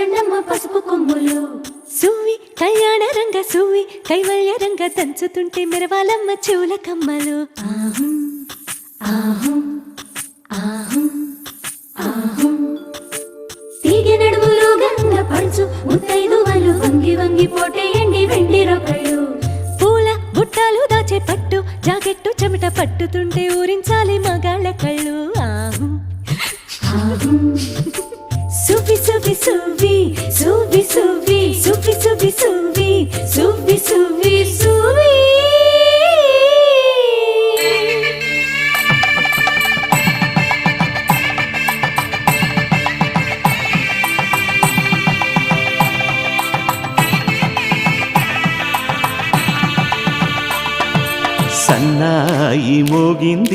రండమ్మ పసుపు కొమ్ములు. సువ్వి కళ్యాణ రంగ సువ్వి కైవల్య రంగ దంచుతుంటే మెరవాలమ్మ చెవుల కమ్మలు. ఆహం ఆహం ఆహం ఆహం తీగ నడుములు గంగ పడుచు ముత్తైదువలు వంగి వంగి పోటేయండి వెండి రొకళ్ళు. పూల బుట్టాలు దాచే పట్టు జాకెట్టు చెమట పట్టుతుంటే ఊరించాలి మగాళ్ళ కళ్ళు. ఆహం ఆహం సువ్వి సువ్వి సువ్వి సువ్వి సువ్వి